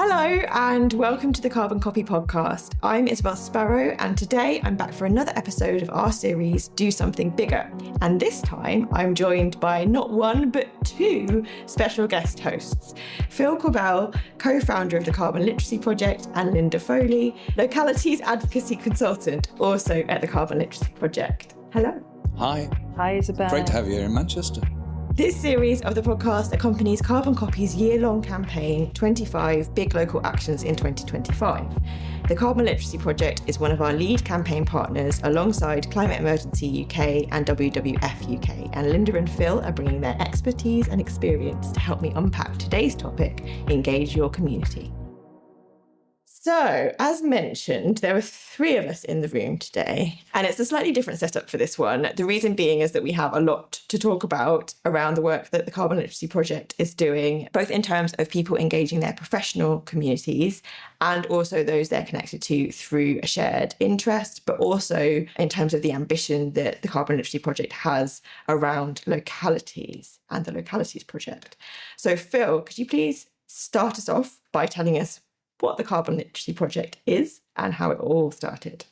Hello and welcome to the Carbon Copy podcast. I'm Isabel Sparrow and today I'm back for another episode of our series, Do Something Bigger. And this time I'm joined by not one but two special guest hosts. Phil Korbel, co-founder of the Carbon Literacy Project, and Linda Foley, localities advocacy consultant, also at the Carbon Literacy Project. Hello. Hi. Hi, Isabel. Great to have you here in Manchester. This series of the podcast accompanies Carbon Copy's year-long campaign, 25 Big Local Actions in 2025. The Carbon Literacy Project is one of our lead campaign partners alongside Climate Emergency UK and WWF UK, and Linda and Phil are bringing their expertise and experience to help me unpack today's topic, engage your community. So, as mentioned, there are three of us in the room today, and it's a slightly different setup for this one. The reason being is that we have a lot to talk about around the work that the Carbon Literacy Project is doing, both in terms of people engaging their professional communities and also those they're connected to through a shared interest, but also in terms of the ambition that the Carbon Literacy Project has around localities and the Localities Project. So, Phil, could you please start us off by telling us what the Carbon Literacy Project is and how it all started?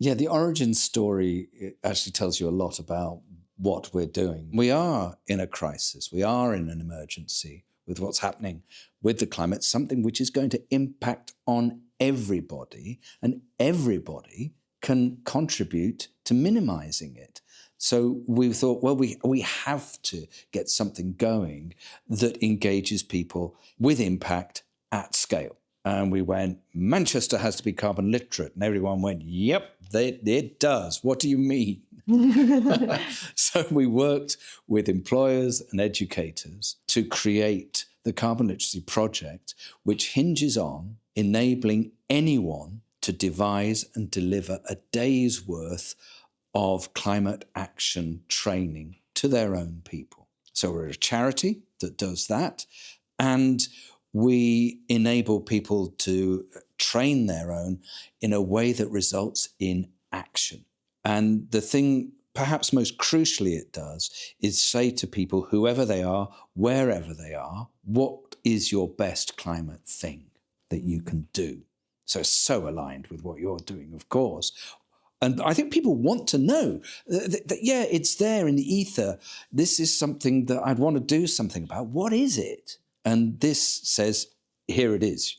Yeah, the origin story actually tells you a lot about what we're doing. We are in a crisis. We are in an emergency with what's happening with the climate, something which is going to impact on everybody, and everybody can contribute to minimizing it. So we thought, well, we have to get something going that engages people with impact at scale. And we went, Manchester has to be carbon literate. And everyone went, yep, it does. What do you mean? So we worked with employers and educators to create the Carbon Literacy Project, which hinges on enabling anyone to devise and deliver a day's worth of climate action training to their own people. So we're a charity that does that. And we enable people to train their own in a way that results in action. And the thing, perhaps most crucially it does, is say to people, whoever they are, wherever they are, what is your best climate thing that you can do? So aligned with what you're doing, of course. And I think people want to know that, yeah, it's there in the ether. This is something that I'd want to do something about. What is it? And this says, here it is.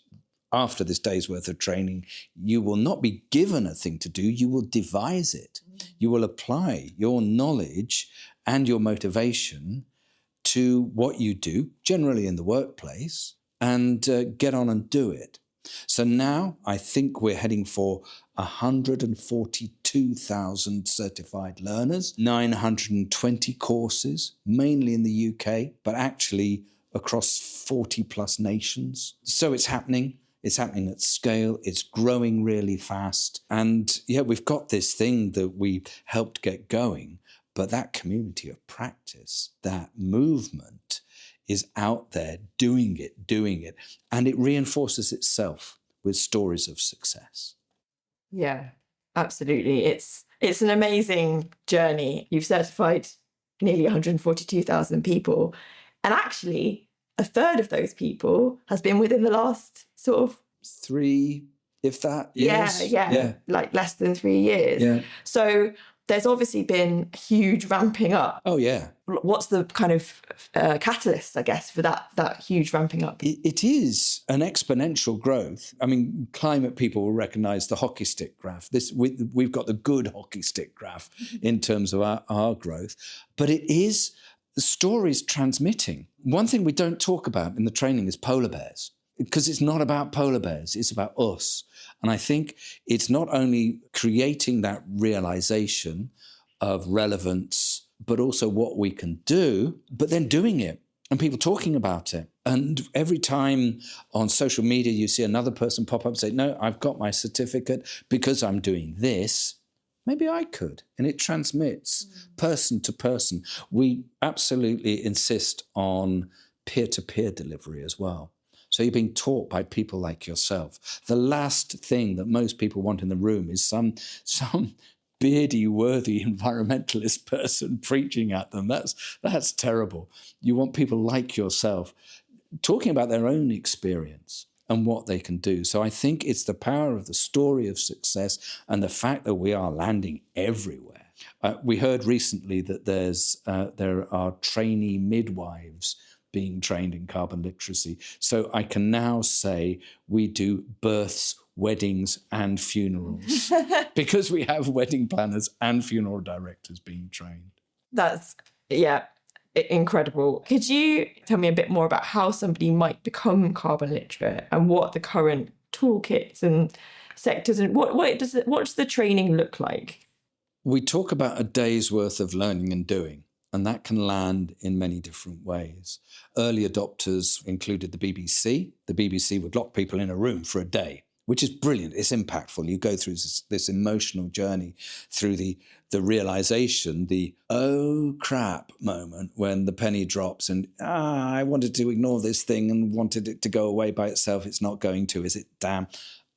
After this day's worth of training, you will not be given a thing to do, you will devise it. You will apply your knowledge and your motivation to what you do, generally in the workplace, and get on and do it. So now I think we're heading for 142,000 certified learners, 920 courses, mainly in the UK, but actually across 40 plus nations. So it's happening at scale, it's growing really fast. And yeah, we've got this thing that we helped get going, but that community of practice, that movement is out there doing it, and it reinforces itself with stories of success. Yeah, absolutely. It's an amazing journey. You've certified nearly 142,000 people. And actually, a third of those people has been within the last sort of 3, if that, years. Yeah, like less than 3 years. Yeah. So there's obviously been a huge ramping up. Oh, yeah. What's the kind of catalyst, I guess, for that huge ramping up? It is an exponential growth. I mean, climate people will recognise the hockey stick graph. We've got the good hockey stick graph in terms of our growth. But it is, the story's transmitting. One thing we don't talk about in the training is polar bears, because it's not about polar bears, it's about us. And I think it's not only creating that realisation of relevance, but also what we can do, but then doing it and people talking about it. And every time on social media you see another person pop up and say, no, I've got my certificate because I'm doing this, maybe I could. And it transmits person to person. We absolutely insist on peer-to-peer delivery as well. So you're being taught by people like yourself. The last thing that most people want in the room is some beardy, worthy environmentalist person preaching at them. That's terrible. You want people like yourself talking about their own experience and what they can do. So I think it's the power of the story of success and the fact that we are landing everywhere. We heard recently that there are trainee midwives being trained in carbon literacy. So I can now say we do births, weddings and funerals because we have wedding planners and funeral directors being trained. That's, incredible. Could you tell me a bit more about how somebody might become carbon literate and what the current toolkits and sectors and what does the training look like? We talk about a day's worth of learning and doing, and that can land in many different ways. Early adopters included the BBC. The BBC would lock people in a room for a day, which is brilliant. It's impactful. You go through this emotional journey through the realization, the oh crap moment when the penny drops and I wanted to ignore this thing and wanted it to go away by itself. It's not going to, is it? Damn.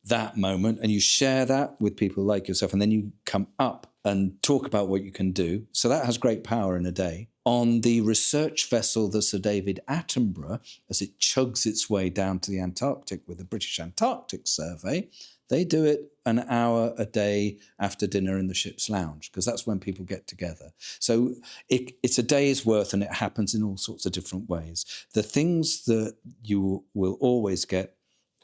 That moment. And you share that with people like yourself, and then you come up and talk about what you can do. So that has great power in a day. On the research vessel, the Sir David Attenborough, as it chugs its way down to the Antarctic with the British Antarctic Survey, they do it an hour a day after dinner in the ship's lounge, because that's when people get together. So it's a day's worth, and it happens in all sorts of different ways. The things that you will always get,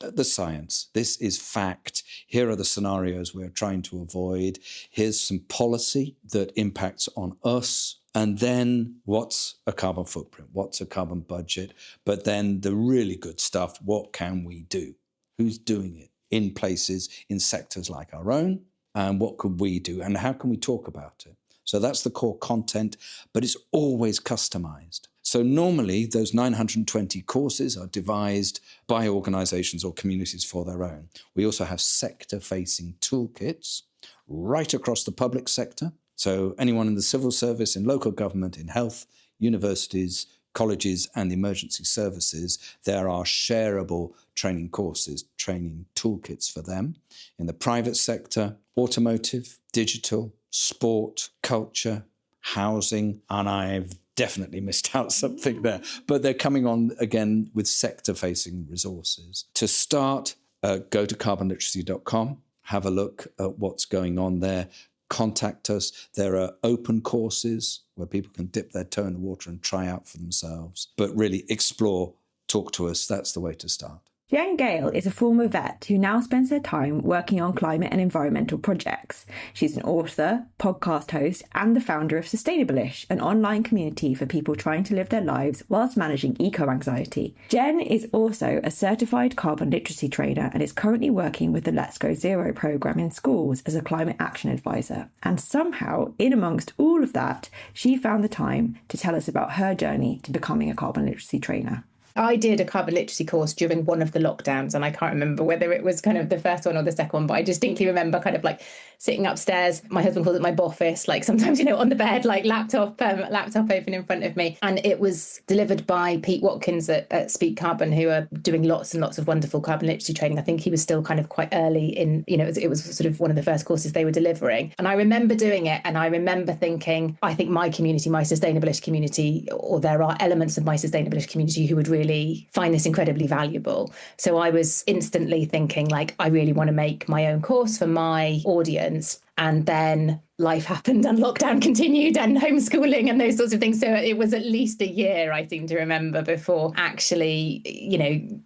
the science. This is fact. Here are the scenarios we're trying to avoid. Here's some policy that impacts on us. And then what's a carbon footprint? What's a carbon budget? But then the really good stuff, what can we do? Who's doing it in places, in sectors like our own? And what could we do? And how can we talk about it? So that's the core content, but it's always customized. So normally those 920 courses are devised by organizations or communities for their own. We also have sector-facing toolkits right across the public sector. So anyone in the civil service, in local government, in health, universities, colleges and emergency services, there are shareable training courses, training toolkits for them. In the private sector, automotive, digital, sport, culture, housing, and I've definitely missed out something there, but they're coming on again with sector-facing resources. To start, go to carbonliteracy.com, have a look at what's going on there, contact us. There are open courses where people can dip their toe in the water and try out for themselves, but really explore, talk to us. That's the way to start. Jen Gale is a former vet who now spends her time working on climate and environmental projects. She's an author, podcast host, and the founder of Sustainable-ish, an online community for people trying to live their lives whilst managing eco-anxiety. Jen is also a certified carbon literacy trainer and is currently working with the Let's Go Zero programme in schools as a climate action advisor. And somehow, in amongst all of that, she found the time to tell us about her journey to becoming a carbon literacy trainer. I did a carbon literacy course during one of the lockdowns, and I can't remember whether it was kind of the first one or the second one, but I distinctly remember kind of like sitting upstairs. My husband calls it my boffice, like sometimes, on the bed, like laptop open in front of me. And it was delivered by Pete Watkins at Speak Carbon, who are doing lots and lots of wonderful carbon literacy training. I think he was still kind of quite early in, it was sort of one of the first courses they were delivering. And I remember doing it, and I remember thinking, I think my community, my Sustainable-ish community, or there are elements of my Sustainable-ish community who would really find this incredibly valuable. So I was instantly thinking, like, I really want to make my own course for my audience. And then life happened and lockdown continued and homeschooling and those sorts of things. So it was at least a year, I seem to remember, before actually,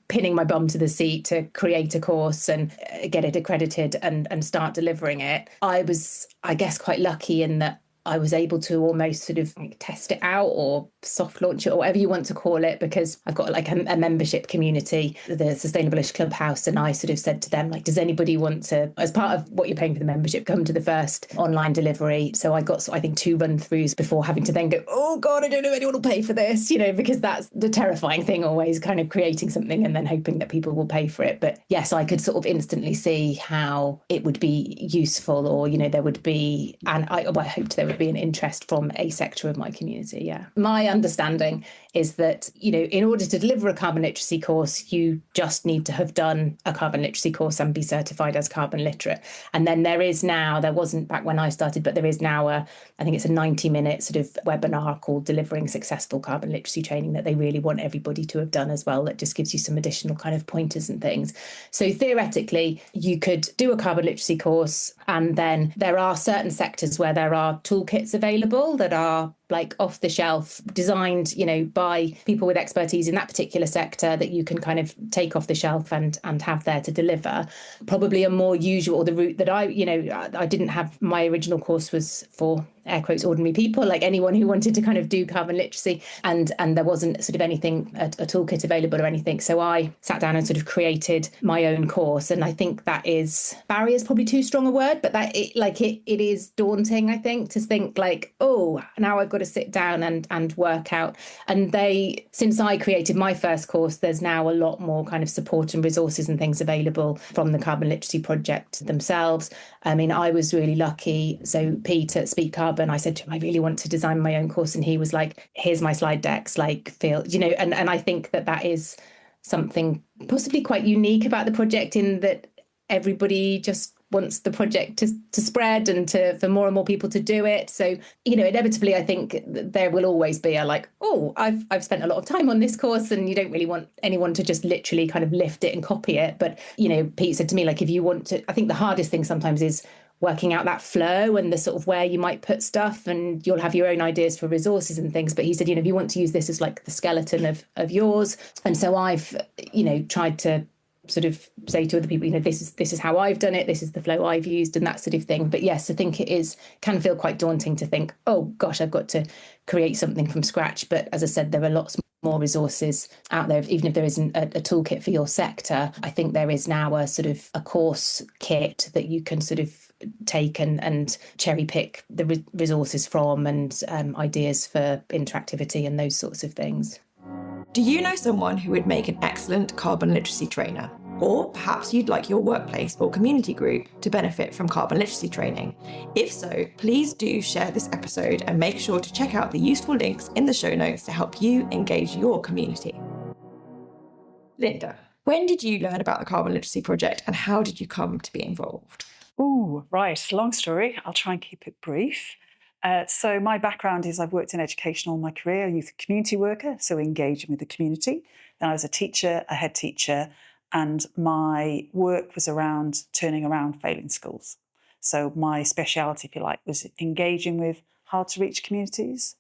pinning my bum to the seat to create a course and get it accredited and start delivering it. I was, I guess, quite lucky in that I was able to almost sort of test it out or soft launch it or whatever you want to call it, because I've got like a membership community, the Sustainable-ish Clubhouse, and I sort of said to them, like, does anybody want to, as part of what you're paying for the membership, come to the first online delivery? So I got, I think, 2 run-throughs before having to then go, oh God, I don't know if anyone will pay for this, because that's the terrifying thing, always kind of creating something and then hoping that people will pay for it. But yes, I could sort of instantly see how it would be useful, or, there would be, and I hoped there would might be an interest from a sector of my community. Yeah. My understanding is that, in order to deliver a carbon literacy course, you just need to have done a carbon literacy course and be certified as carbon literate. And then there wasn't back when I started, but there is now I think it's a 90-minute sort of webinar called Delivering Successful Carbon Literacy Training that they really want everybody to have done as well. That just gives you some additional kind of pointers and things. So theoretically, you could do a carbon literacy course, and then there are certain sectors where there are toolkits available that are like off the shelf, designed, by people with expertise in that particular sector that you can kind of take off the shelf and have there to deliver. Probably a more usual, the route that I didn't have, my original course was for air quotes ordinary people, like anyone who wanted to kind of do carbon literacy, and there wasn't sort of anything, a toolkit available or anything. So I sat down and sort of created my own course. And I think barrier is probably too strong a word, but it is daunting, I think, to think like, oh, now I've got to sit down and work out. And since I created my first course, there's now a lot more kind of support and resources and things available from the Carbon Literacy Project themselves. I mean, I was really lucky. So Pete at Speak Carbon, I said to him, I really want to design my own course. And he was like, here's my slide decks, like, Phil, and I think that is something possibly quite unique about the project, in that everybody just wants the project to spread and for more and more people to do it. So, inevitably, I think there will always be I've spent a lot of time on this course, and you don't really want anyone to just literally kind of lift it and copy it. But, Pete said to me, like, if you want to, I think the hardest thing sometimes is working out that flow and the sort of where you might put stuff, and you'll have your own ideas for resources and things. But he said, if you want to use this as like the skeleton of yours. And so I've, tried to sort of say to other people, this is how I've done it, this is the flow I've used, and that sort of thing. But yes, I think can feel quite daunting to think, oh gosh, I've got to create something from scratch. But as I said, there are lots more resources out there. Even if there isn't a toolkit for your sector, I think there is now a sort of a course kit that you can sort of take and cherry pick the resources from, and ideas for interactivity and those sorts of things. Do you know someone who would make an excellent carbon literacy trainer? Or perhaps you'd like your workplace or community group to benefit from carbon literacy training. If so, please do share this episode and make sure to check out the useful links in the show notes to help you engage your community. Linda, when did you learn about the Carbon Literacy Project, and how did you come to be involved? Oh, right. Long story. I'll try and keep it brief. So my background is I've worked in education all my career, a youth community worker, so engaging with the community. Then I was a teacher, a head teacher, and my work was around turning around failing schools. So my speciality, if you like, was engaging with hard-to-reach communities.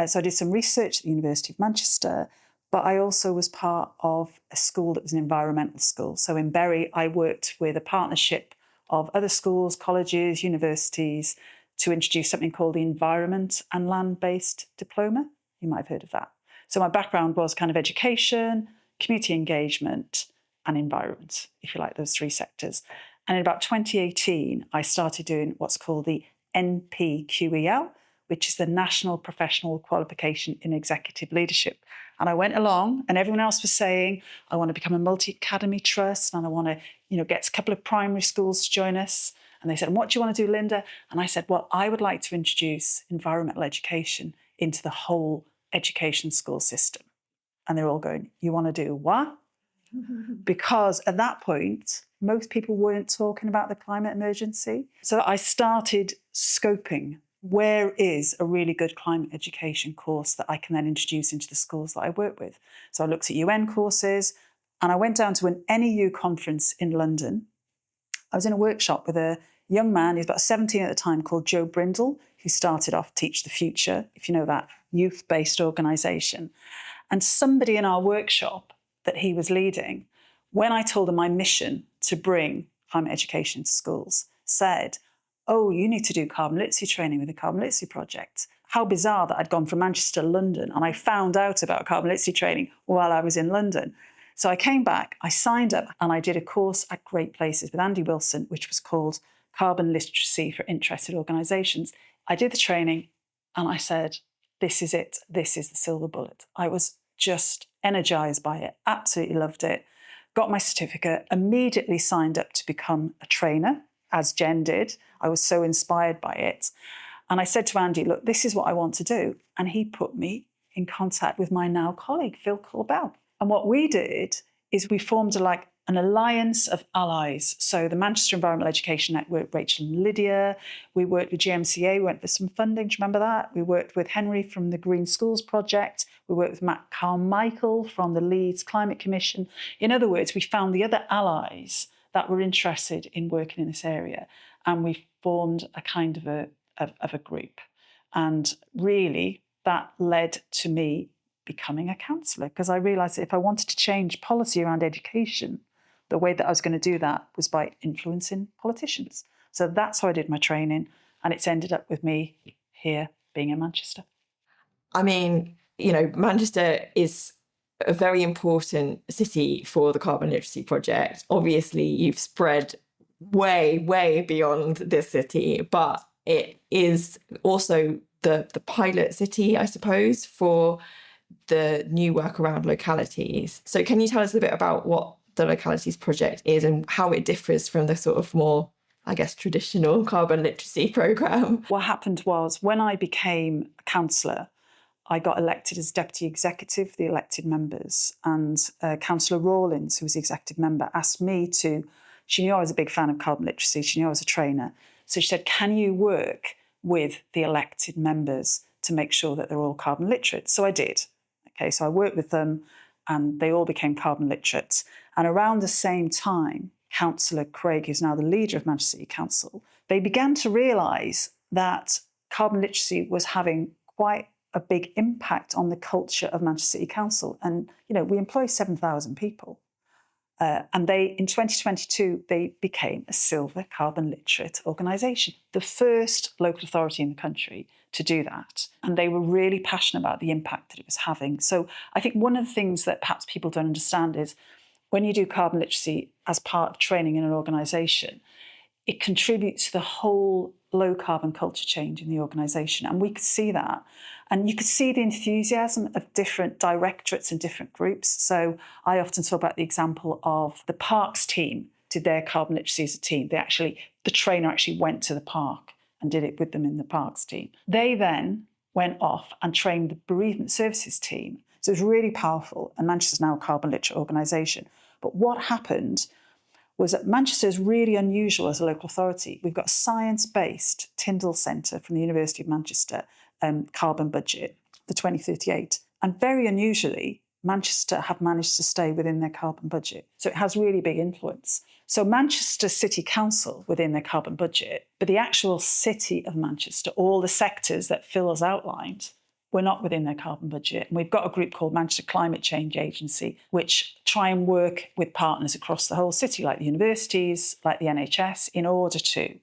So I did some research at the University of Manchester, but I also was part of a school that was an environmental school. So in Bury, I worked with a partnership of other schools, colleges, universities, to introduce something called the Environment and Land-Based Diploma. You might have heard of that. So my background was kind of education, community engagement, and environment, if you like, those three sectors. And in about 2018, I started doing what's called the NPQEL, which is the National Professional Qualification in Executive Leadership. And I went along, and everyone else was saying, I want to become a multi-academy trust, and I want to, get a couple of primary schools to join us. And they said, what do you want to do, Linda? And I said, well, I would like to introduce environmental education into the whole education school system. And they're all going, you want to do what? Because at that point, most people weren't talking about the climate emergency. So I started scoping, where is a really good climate education course that I can then introduce into the schools that I work with? So I looked at UN courses, and I went down to an NEU conference in London. I was in a workshop with a young man, he was about 17 at the time, called Joe Brindle, who started off Teach the Future, if you know that youth-based organisation. And somebody in our workshop that he was leading, when I told him my mission to bring climate education to schools, said, oh, you need to do carbon literacy training with the Carbon Literacy Project. How bizarre that I'd gone from Manchester to London, and I found out about carbon literacy training while I was in London. So I came back, I signed up, and I did a course at Great Places with Andy Wilson, which was called Carbon Literacy for Interested Organisations. I did the training, and I said, this is it. This is the silver bullet. I was just energised by it, absolutely loved it. Got my certificate, immediately signed up to become a trainer, as Jen did. I was so inspired by it. And I said to Andy, look, this is what I want to do. And he put me in contact with my now colleague, Phil Korbel. And what we did is we formed an alliance of allies. So the Manchester Environmental Education Network, Rachel and Lydia. We worked with GMCA, we went for some funding, do you remember that? We worked with Henry from the Green Schools Project. We worked with Matt Carmichael from the Leeds Climate Commission. In other words, we found the other allies that were interested in working in this area. And we formed a kind of a group. And really, that led to me becoming a councillor, because I realised that if I wanted to change policy around education, the way that I was going to do that was by influencing politicians. So that's how I did my training, and it's ended up with me here being in Manchester. I mean, Manchester is a very important city for the Carbon Literacy Project. Obviously, you've spread way, way beyond this city, but it is also the pilot city, I suppose, for the new work around localities. So can you tell us a bit about what the Localities Project is and how it differs from the sort of more, I guess, traditional carbon literacy programme? What happened was, when I became a councillor, I got elected as deputy executive, the elected members, and Councillor Rawlins, who was the executive member, asked me to, she knew I was a big fan of carbon literacy, she knew I was a trainer, so she said, can you work with the elected members to make sure that they're all carbon literate? So I did. Okay, so I worked with them and they all became carbon literate. And around the same time, Councillor Craig, who's now the leader of Manchester City Council, they began to realise that carbon literacy was having quite a big impact on the culture of Manchester City Council. And, we employ 7,000 people. And in 2022, they became a silver carbon literate organisation, the first local authority in the country to do that. And they were really passionate about the impact that it was having. So I think one of the things that perhaps people don't understand is when you do carbon literacy as part of training in an organisation, it contributes to the whole low carbon culture change in the organisation. And we could see that. And you could see the enthusiasm of different directorates and different groups. So I often talk about the example of the parks team did their carbon literacy as a team. The trainer actually went to the park and did it with them in the parks team. They then went off and trained the bereavement services team. So it was really powerful. And Manchester's now a carbon literate organisation. But what happened was that Manchester is really unusual as a local authority. We've got a science-based Tyndall Centre from the University of Manchester carbon budget for 2038. And very unusually, Manchester have managed to stay within their carbon budget. So it has really big influence. So Manchester City Council within their carbon budget, but the actual city of Manchester, all the sectors that Phil has outlined, were not within their carbon budget. And we've got a group called Manchester Climate Change Agency, which try and work with partners across the whole city, like the universities, like the NHS, in order to,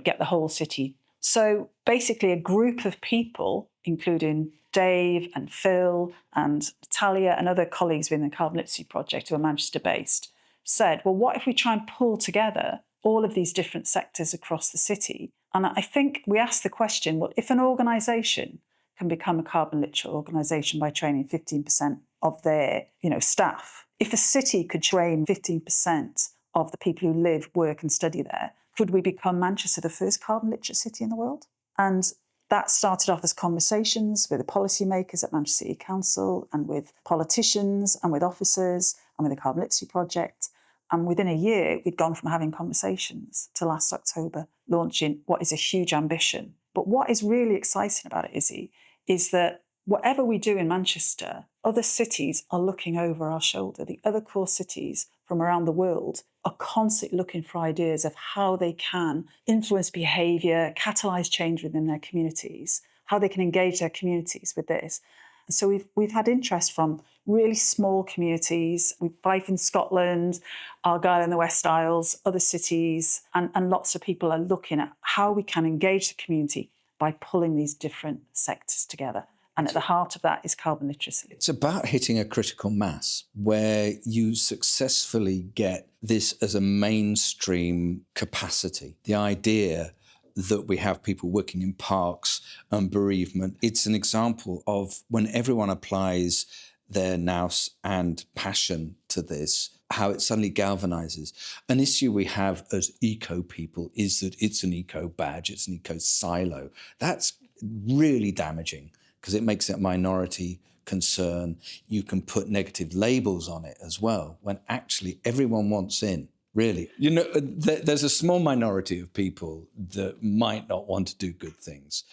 get the whole city. So basically a group of people, including Dave and Phil and Natalia and other colleagues within the Carbon Literacy Project who are Manchester-based, said, well, what if we try and pull together all of these different sectors across the city? And I think we asked the question, well, if an organisation can become a carbon literate organisation by training 15% of their, staff, if a city could train 15% of the people who live, work and study there, could we become Manchester the first carbon literate city in the world? And that started off as conversations with the policymakers at Manchester City Council and with politicians and with officers and with the Carbon Literacy Project. And within a year, we'd gone from having conversations to last October launching what is a huge ambition. But what is really exciting about it, Izzy, is that whatever we do in Manchester, other cities are looking over our shoulder. The other core cities from around the world are constantly looking for ideas of how they can influence behaviour, catalyse change within their communities, how they can engage their communities with this. And so we've had interest from really small communities. We've Fife in Scotland, Argyll in the West Isles, other cities, and lots of people are looking at how we can engage the community by pulling these different sectors together. And at the heart of that is carbon literacy. It's about hitting a critical mass where you successfully get this as a mainstream capacity. The idea that we have people working in parks and bereavement, it's an example of when everyone applies their nous and passion to this, how it suddenly galvanizes. An issue we have as eco people is that it's an eco badge, it's an eco silo. That's really damaging because it makes it a minority concern. You can put negative labels on it as well, when actually everyone wants in. Really, there's a small minority of people that might not want to do good things.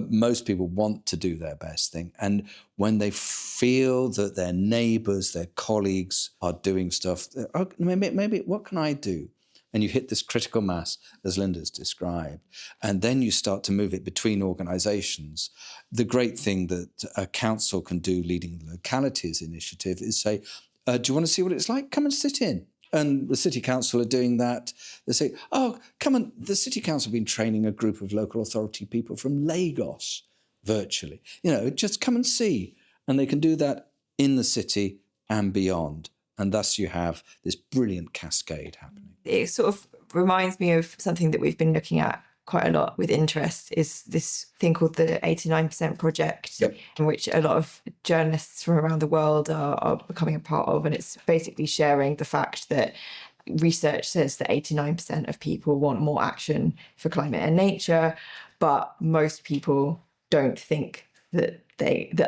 Most people want to do their best thing. And when they feel that their neighbours, their colleagues are doing stuff, oh, maybe what can I do? And you hit this critical mass, as Linda's described, and then you start to move it between organisations. The great thing that a council can do, leading the localities initiative, is say, do you want to see what it's like? Come and sit in. And the City Council are doing that. They say, oh, come on. The City Council have been training a group of local authority people from Lagos virtually. Just come and see. And they can do that in the city and beyond. And thus you have this brilliant cascade happening. It sort of reminds me of something that we've been looking at quite a lot with interest, is this thing called the 89% Project, Yep. in which a lot of journalists from around the world are becoming a part of. And it's basically sharing the fact that research says that 89% of people want more action for climate and nature, but most people don't think that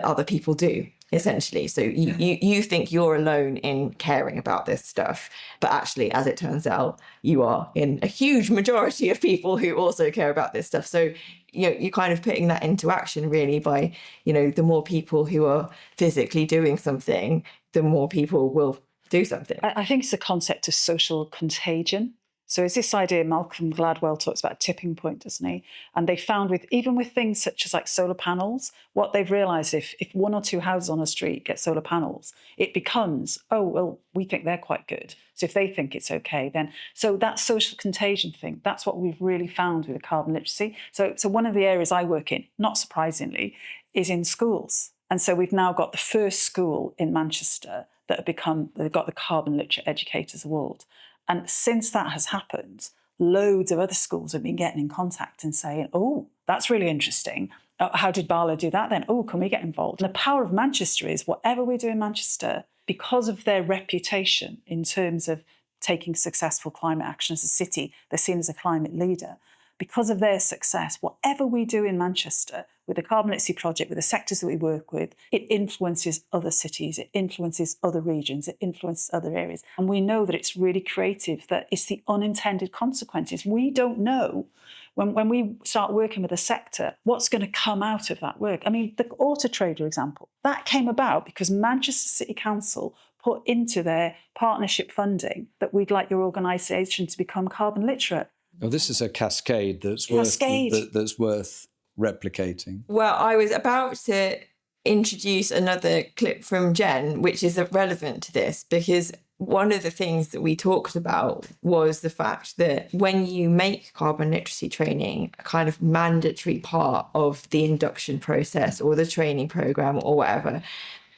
other people do. Essentially. So you think you're alone in caring about this stuff, but actually, as it turns out, you are in a huge majority of people who also care about this stuff. So you're kind of putting that into action really by, the more people who are physically doing something, the more people will do something. I think it's a concept of social contagion. So it's this idea, Malcolm Gladwell talks about a tipping point, doesn't he? And they found even with things such as like solar panels, what they've realised, if one or two houses on a street get solar panels, it becomes, oh, well, we think they're quite good. So if they think it's okay, then, so that social contagion thing, that's what we've really found with the carbon literacy. So one of the areas I work in, not surprisingly, is in schools. And so we've now got the first school in Manchester that they've got the Carbon Literate Educators Award. And since that has happened, loads of other schools have been getting in contact and saying, oh, that's really interesting. How did Bala do that then? Oh, can we get involved? And the power of Manchester is whatever we do in Manchester, because of their reputation in terms of taking successful climate action as a city, they're seen as a climate leader. Because of their success, whatever we do in Manchester with the Carbon Literacy Project, with the sectors that we work with, it influences other cities, it influences other regions, it influences other areas. And we know that it's really creative, that it's the unintended consequences. We don't know when we start working with a sector, what's going to come out of that work. I mean, the Auto Trader example, that came about because Manchester City Council put into their partnership funding that we'd like your organisation to become carbon literate. Well, this is a cascade that's worth replicating. Well, I was about to introduce another clip from Jen, which is relevant to this, because one of the things that we talked about was the fact that when you make carbon literacy training a kind of mandatory part of the induction process or the training programme or whatever,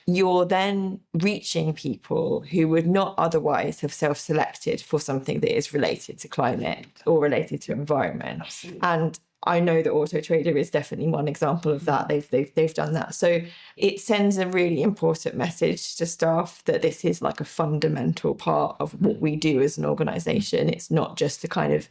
you're then reaching people who would not otherwise have self-selected for something that is related to climate or related to environment. Absolutely. And I know that Auto Trader is definitely one example of that. They've done that. So it sends a really important message to staff that this is like a fundamental part of what we do as an organisation. It's not just the kind of,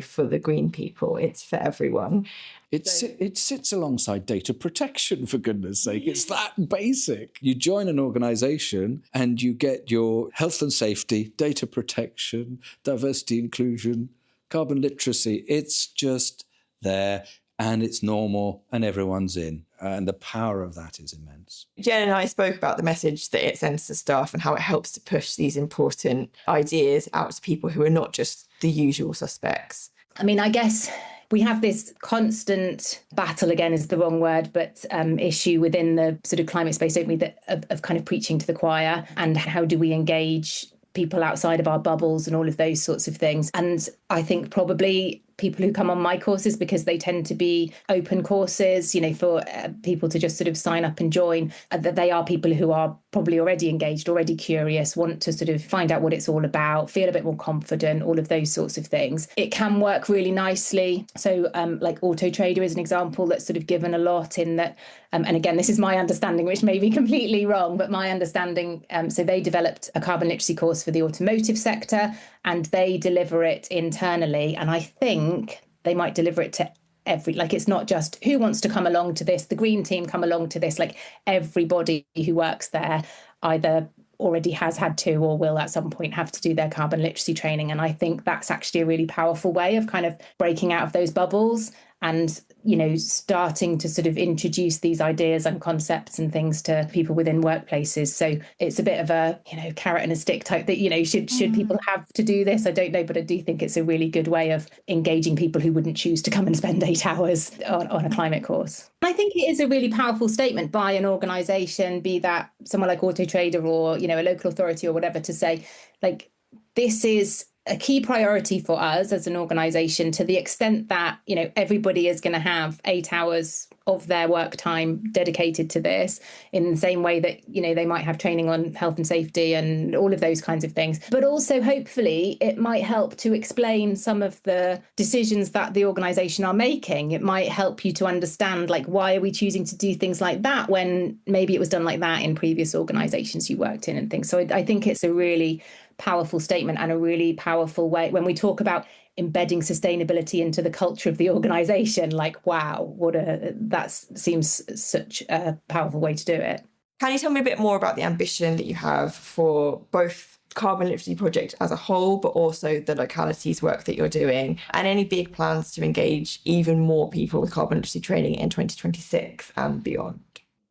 for the green people, it's for everyone. It sits alongside data protection, for goodness sake. It's that basic. You join an organisation and you get your health and safety, data protection, diversity, inclusion, carbon literacy. It's just there and it's normal and everyone's in. And the power of that is immense. Jen and I spoke about the message that it sends to staff and how it helps to push these important ideas out to people who are not just the usual suspects. I mean, I guess we have this constant battle, again is the wrong word, but issue within the sort of climate space, don't we, that of kind of preaching to the choir, and how do we engage people outside of our bubbles and all of those sorts of things. And I think probably people who come on my courses, because they tend to be open courses, for people to just sort of sign up and join, that they are people who are probably already engaged, already curious, want to sort of find out what it's all about, feel a bit more confident, all of those sorts of things. It can work really nicely. So like Auto Trader is an example that's sort of given a lot in that. And again, this is my understanding, which may be completely wrong, but my understanding, so they developed a carbon literacy course for the automotive sector and they deliver it internally. And I think they might deliver it to it's not just who wants to come along to this, the green team come along to this, like everybody who works there either already has had to or will at some point have to do their carbon literacy training. And I think that's actually a really powerful way of kind of breaking out of those bubbles and, you know, starting to sort of introduce these ideas and concepts and things to people within workplaces. So it's a bit of a, you know, carrot and a stick type that, you know, should people have to do this? I don't know, but I do think it's a really good way of engaging people who wouldn't choose to come and spend 8 hours on a climate course. I think it is a really powerful statement by an organisation, be that someone like Auto Trader or, you know, a local authority or whatever, to say, like, this is a key priority for us as an organisation, to the extent that, you know, everybody is going to have 8 hours of their work time dedicated to this, in the same way that, you know, they might have training on health and safety and all of those kinds of things. But also, hopefully, it might help to explain some of the decisions that the organisation are making. It might help you to understand, like, why are we choosing to do things like that when maybe it was done like that in previous organisations you worked in and things. So I think it's a really powerful statement and a really powerful way when we talk about embedding sustainability into the culture of the organisation. Like, wow, that seems such a powerful way to do it. Can you tell me a bit more about the ambition that you have for both Carbon Literacy Project as a whole, but also the localities work that you're doing, and any big plans to engage even more people with carbon literacy training in 2026 and beyond?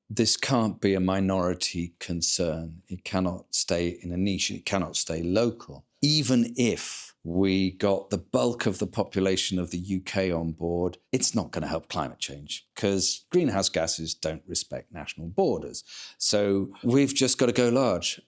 This can't be a minority concern. It cannot stay in a niche. It cannot stay local. Even if we got the bulk of the population of the UK on board, it's not going to help climate change because greenhouse gases don't respect national borders. So we've just got to go large.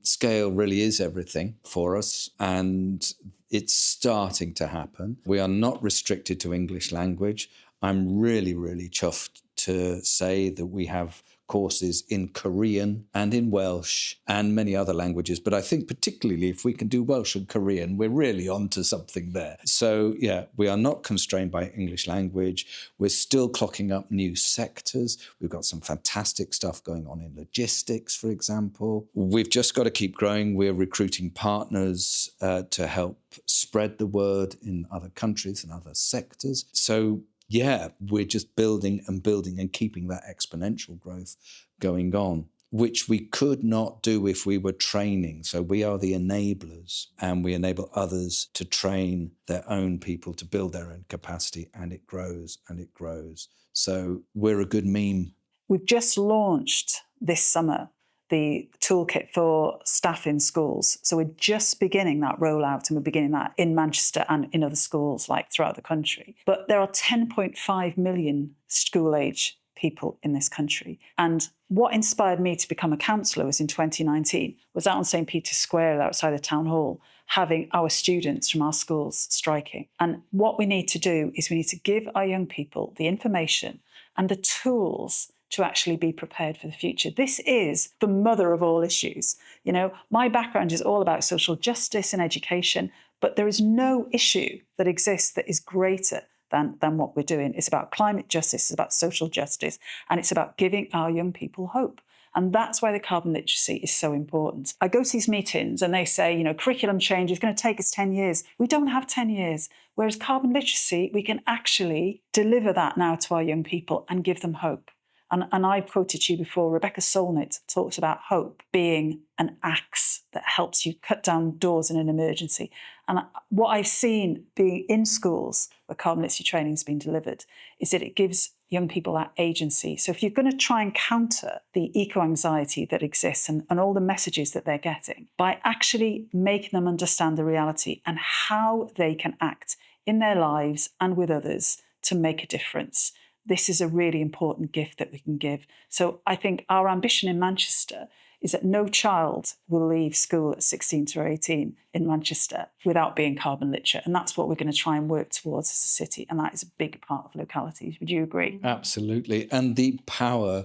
Scale really is everything for us, and it's starting to happen. We are not restricted to English language. I'm really, really chuffed to say that we have courses in Korean and in Welsh and many other languages. But I think particularly if we can do Welsh and Korean, we're really onto something there. So, yeah, we are not constrained by English language. We're still clocking up new sectors. We've got some fantastic stuff going on in logistics, for example. We've just got to keep growing. We're recruiting partners to help spread the word in other countries and other sectors. So, yeah, we're just building and keeping that exponential growth going on, which we could not do if we were training. So we are the enablers, and we enable others to train their own people to build their own capacity, and it grows and it grows. So we're a good meme. We've just launched this summer the toolkit for staff in schools. So we're just beginning that rollout, and we're beginning that in Manchester and in other schools like throughout the country. But there are 10.5 million school-age people in this country. And what inspired me to become a councillor was in 2019, was out on St. Peter's Square outside the town hall, having our students from our schools striking. And what we need to do is we need to give our young people the information and the tools to actually be prepared for the future. This is the mother of all issues. You know, my background is all about social justice and education, but there is no issue that exists that is greater than what we're doing. It's about climate justice, it's about social justice, and it's about giving our young people hope. And that's why the carbon literacy is so important. I go to these meetings and they say, you know, curriculum change is going to take us 10 years. We don't have 10 years. Whereas carbon literacy, we can actually deliver that now to our young people and give them hope. And I've quoted to you before, Rebecca Solnit talks about hope being an axe that helps you cut down doors in an emergency. And what I've seen being in schools where carbon literacy training has been delivered is that it gives young people that agency. So if you're going to try and counter the eco-anxiety that exists and all the messages that they're getting, by actually making them understand the reality and how they can act in their lives and with others to make a difference, this is a really important gift that we can give. So I think our ambition in Manchester is that no child will leave school at 16 to 18 in Manchester without being carbon literate. And that's what we're going to try and work towards as a city. And that is a big part of localities. Would you agree? Absolutely. And the power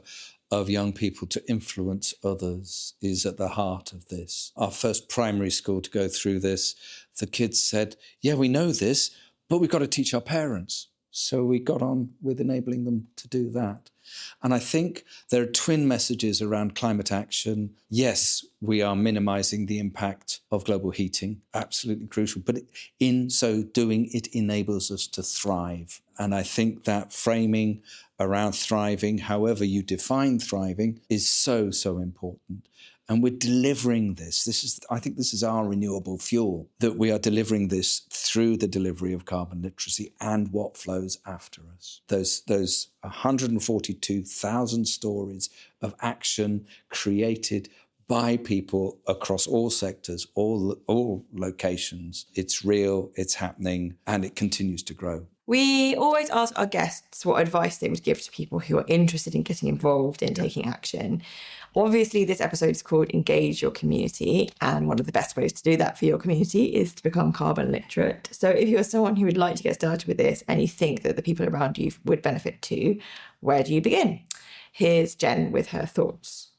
of young people to influence others is at the heart of this. Our first primary school to go through this, the kids said, yeah, we know this, but we've got to teach our parents. So we got on with enabling them to do that. And I think there are twin messages around climate action. Yes, we are minimising the impact of global heating, absolutely crucial. But in so doing, it enables us to thrive. And I think that framing around thriving, however you define thriving, is so, so important. And we're delivering this. I think this is our renewable fuel, that we are delivering this through the delivery of carbon literacy and what flows after us. Those 142,000 stories of action created by people across all sectors, all locations. It's real, it's happening, and it continues to grow. We always ask our guests what advice they would give to people who are interested in getting involved in taking action. Obviously, this episode is called Engage Your Community, and one of the best ways to do that for your community is to become carbon literate. So if you're someone who would like to get started with this and you think that the people around you would benefit too, where do you begin? Here's Jen with her thoughts.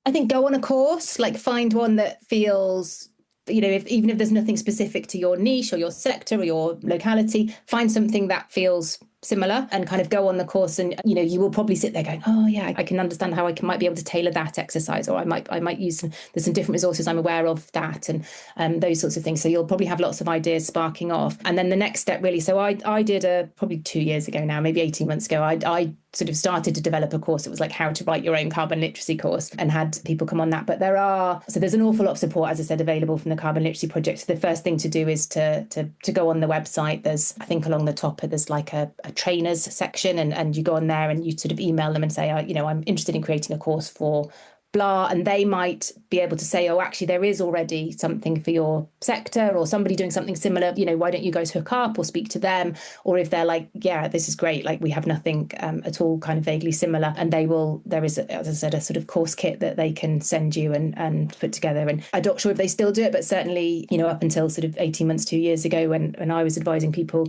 I think go on a course, like find one that feels, even if there's nothing specific to your niche or your sector or your locality, find something that feels similar and kind of go on the course. And, you will probably sit there going, oh, yeah, I can understand how might be able to tailor that exercise, or I might use there's some different resources I'm aware of that, and those sorts of things. So you'll probably have lots of ideas sparking off. And then the next step really, so I did probably 2 years ago now, maybe 18 months ago, I sort of started to develop a course. It was like how to write your own carbon literacy course, and had people come on that. But there's an awful lot of support, as I said, available from the Carbon Literacy Project. So the first thing to do is to go on the website. There's, I think along the top, there's like a trainers section, and you go on there and you sort of email them and say, I'm interested in creating a course for blah, and they might be able to say, oh, actually there is already something for your sector, or somebody doing something similar, why don't you guys hook up or speak to them? Or if they're like, yeah, this is great, like we have nothing at all kind of vaguely similar, and there is, as I said, a sort of course kit that they can send you and put together. And I'm not sure if they still do it, but certainly, up until sort of 18 months, 2 years ago, when I was advising people,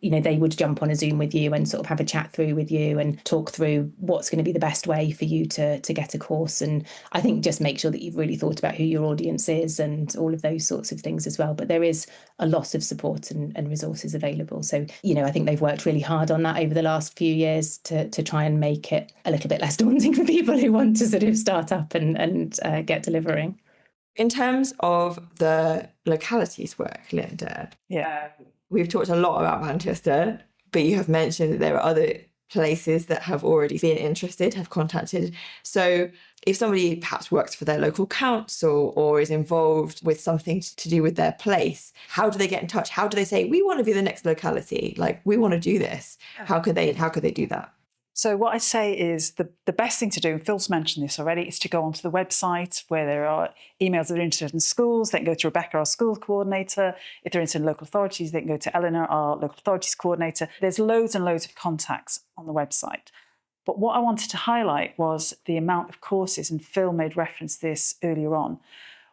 they would jump on a Zoom with you and sort of have a chat through with you and talk through what's going to be the best way for you to get a course. And I think just make sure that you've really thought about who your audience is and all of those sorts of things as well. But there is a lot of support and resources available. So, I think they've worked really hard on that over the last few years to try and make it a little bit less daunting for people who want to sort of start up and get delivering. In terms of the localities work, Linda, we've talked a lot about Manchester, but you have mentioned that there are other places that have already been interested, have contacted. So if somebody perhaps works for their local council or is involved with something to do with their place, how do they get in touch? How do they say, we want to be the next locality? Like, we want to do this. How could they do that? So what I say is the best thing to do, and Phil's mentioned this already, is to go onto the website where there are emails that are interested in schools. They can go to Rebecca, our school coordinator. If they're interested in local authorities, they can go to Eleanor, our local authorities coordinator. There's loads and loads of contacts on the website. But what I wanted to highlight was the amount of courses, and Phil made reference to this earlier on.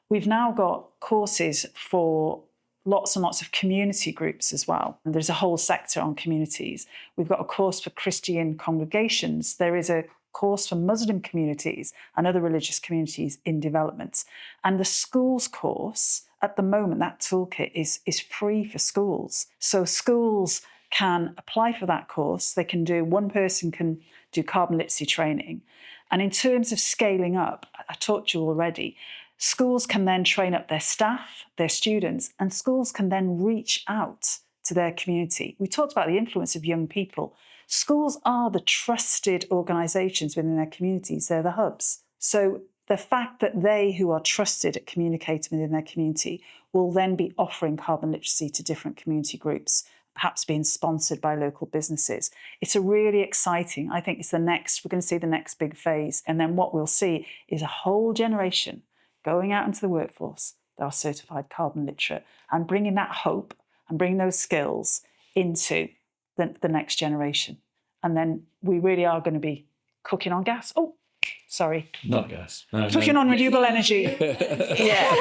We've now got courses for lots and lots of community groups as well. And there's a whole sector on communities. We've got a course for Christian congregations. There is a course for Muslim communities and other religious communities in development. And the schools course, at the moment, that toolkit is free for schools. So schools can apply for that course. One person can do carbon literacy training. And in terms of scaling up, I talked to you already, schools can then train up their staff, their students, and schools can then reach out to their community. We talked about the influence of young people. Schools are the trusted organisations within their communities. They're the hubs. So the fact that they who are trusted at communicating within their community will then be offering carbon literacy to different community groups, perhaps being sponsored by local businesses. It's a really exciting, I think we're going to see the next big phase. And then what we'll see is a whole generation going out into the workforce that are certified carbon literate and bringing that hope and bringing those skills into the next generation. And then we really are going to be cooking on gas. Oh, sorry. Not gas. Cooking on renewable energy. Yeah.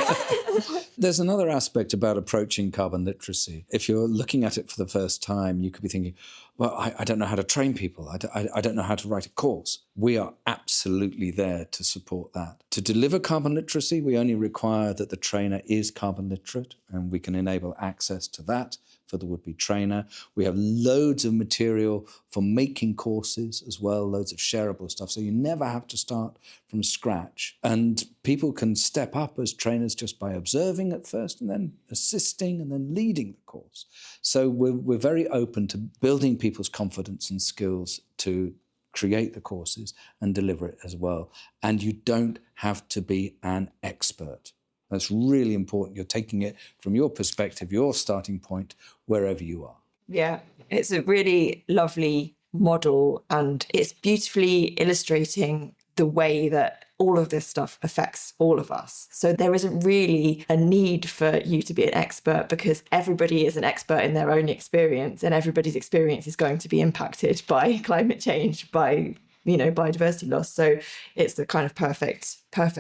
There's another aspect about approaching carbon literacy. If you're looking at it for the first time, you could be thinking, well, I don't know how to train people. I don't know how to write a course. We are absolutely there to support that. To deliver carbon literacy, we only require that the trainer is carbon literate, and we can enable access to that for the would-be trainer. We have loads of material for making courses as well, loads of shareable stuff. So you never have to start from scratch. And people can step up as trainers just by observing at first, and then assisting, and then leading the course. So we're very open to building people's confidence and skills to create the courses and deliver it as well. And you don't have to be an expert. That's really important. You're taking it from your perspective, your starting point, wherever you are. Yeah, it's a really lovely model, and it's beautifully illustrating the way that all of this stuff affects all of us. So there isn't really a need for you to be an expert, because everybody is an expert in their own experience, and everybody's experience is going to be impacted by climate change, by biodiversity loss. So it's the kind of perfect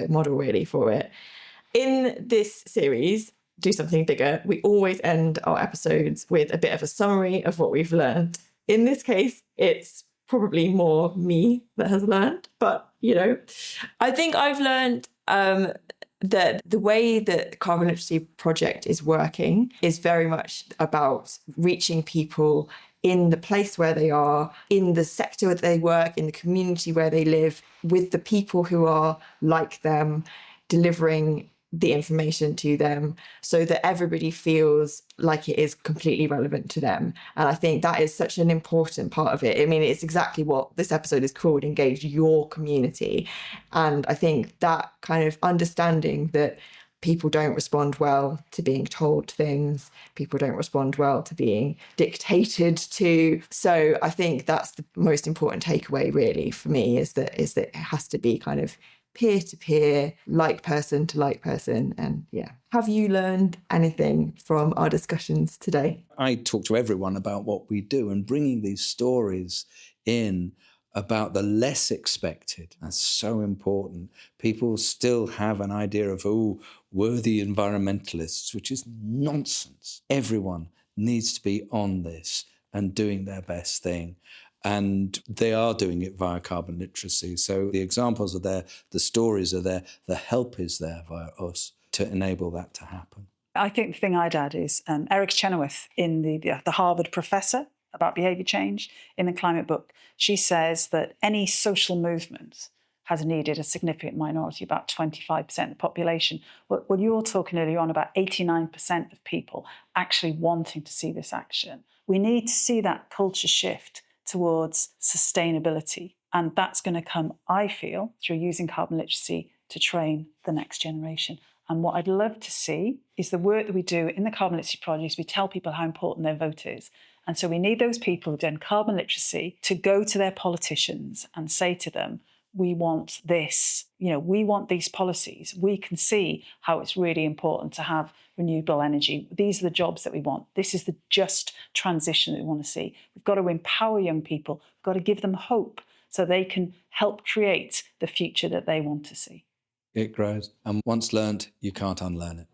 model really for it. In this series, Do Something Bigger, we always end our episodes with a bit of a summary of what we've learned. In this case, it's probably more me that has learned, but, I think I've learned that the way that the Carbon Literacy Project is working is very much about reaching people in the place where they are, in the sector where they work, in the community where they live, with the people who are like them, delivering the information to them so that everybody feels like it is completely relevant to them. And I think that is such an important part of it. I mean, it's exactly what this episode is called, Engage Your Community. And I think that kind of understanding that people don't respond well to being told things, people don't respond well to being dictated to. So I think that's the most important takeaway really for me, is that it has to be kind of peer-to-peer, like person to like person. And yeah. Have you learned anything from our discussions today? I talk to everyone about what we do, and bringing these stories in about the less expected. That's so important. People still have an idea of, worthy environmentalists, which is nonsense. Everyone needs to be on this and doing their best thing. And they are doing it via carbon literacy. So the examples are there, the stories are there, the help is there via us to enable that to happen. I think the thing I'd add is Eric Chenoweth, in the Harvard professor about behaviour change, in the climate book, she says that any social movement has needed a significant minority, about 25% of the population. When you were talking earlier on about 89% of people actually wanting to see this action, we need to see that culture shift towards sustainability. And that's going to come, I feel, through using carbon literacy to train the next generation. And what I'd love to see is the work that we do in the Carbon Literacy Project. We tell people how important their vote is. And so we need those people who've done carbon literacy to go to their politicians and say to them, we want this, we want these policies. We can see how it's really important to have renewable energy. These are the jobs that we want. This is the just transition that we want to see. We've got to empower young people. We've got to give them hope so they can help create the future that they want to see. It grows. And once learned, you can't unlearn it.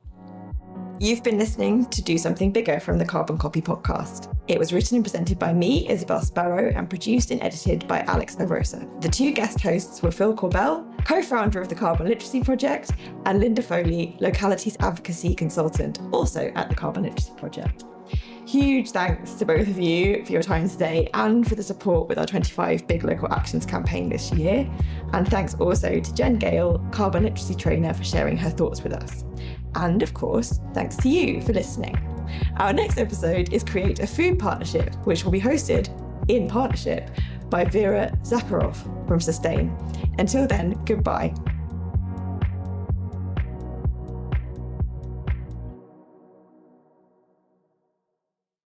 You've been listening to Do Something Bigger from the Carbon Copy podcast. It was written and presented by me, Isabel Sparrow, and produced and edited by Alex Arosa. The two guest hosts were Phil Korbel, co-founder of the Carbon Literacy Project, and Linda Foley, localities advocacy consultant, also at the Carbon Literacy Project. Huge thanks to both of you for your time today and for the support with our 25 Big Local Actions campaign this year. And thanks also to Jen Gale, Carbon Literacy Trainer, for sharing her thoughts with us. And of course, thanks to you for listening. Our next episode is Create a Food Partnership, which will be hosted in partnership by Vera Zakharov from Sustain. Until then, goodbye.